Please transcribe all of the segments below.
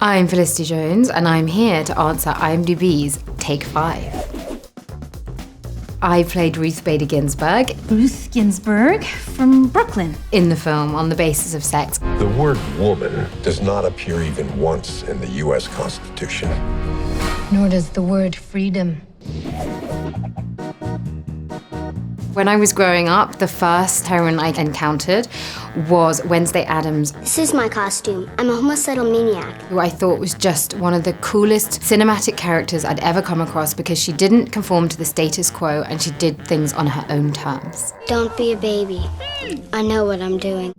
I'm Felicity Jones, and I'm here to answer IMDb's Take 5. I played Ruth Bader Ginsburg. Ruth Ginsburg from Brooklyn. In the film On the Basis of Sex. The word woman does not appear even once in the U.S. Constitution. Nor does the word freedom. When I was growing up, the first heroine I encountered was Wednesday Addams. This is my costume. I'm a homicidal maniac. Who I thought was just one of the coolest cinematic characters I'd ever come across because she didn't conform to the status quo and she did things on her own terms. Don't be a baby. I know what I'm doing.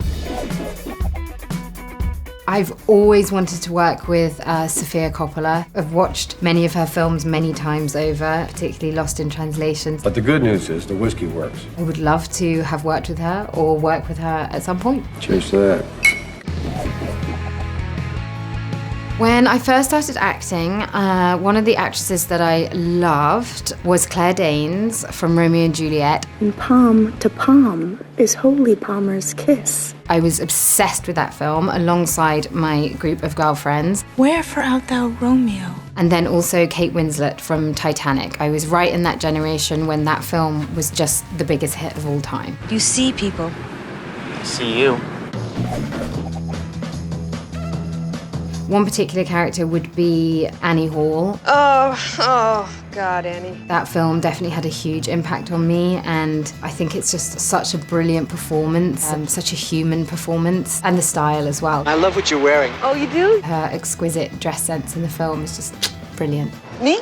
I've always wanted to work with Sofia Coppola. I've watched many of her films many times over, particularly Lost in Translation. But the good news is the whiskey works. I would love to have worked with her or work with her at some point. Cheers to that. When I first started acting, one of the actresses that I loved was Claire Danes from Romeo and Juliet. And palm to palm is Holy Palmer's kiss. I was obsessed with that film alongside my group of girlfriends. Wherefore art thou Romeo? And then also Kate Winslet from Titanic. I was right in that generation when that film was just the biggest hit of all time. You see people. I see you. One particular character would be Annie Hall. Oh, God, Annie. That film definitely had a huge impact on me, and I think it's just such a brilliant performance, such a human performance, and the style as well. I love what you're wearing. Oh, you do? Her exquisite dress sense in the film is just brilliant. Me?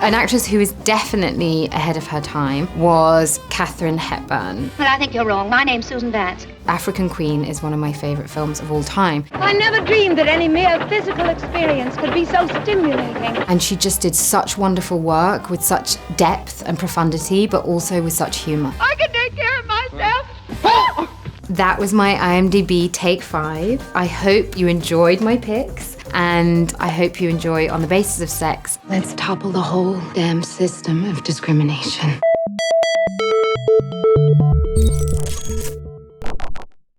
An actress who is definitely ahead of her time was Katharine Hepburn. Well, I think you're wrong. My name's Susan Vance. African Queen is one of my favourite films of all time. I never dreamed that any mere physical experience could be so stimulating. And she just did such wonderful work with such depth and profundity, but also with such humour. I can take care of myself. That was my IMDb Take 5. I hope you enjoyed my picks, and I hope you enjoy On the Basis of Sex. Let's topple the whole damn system of discrimination.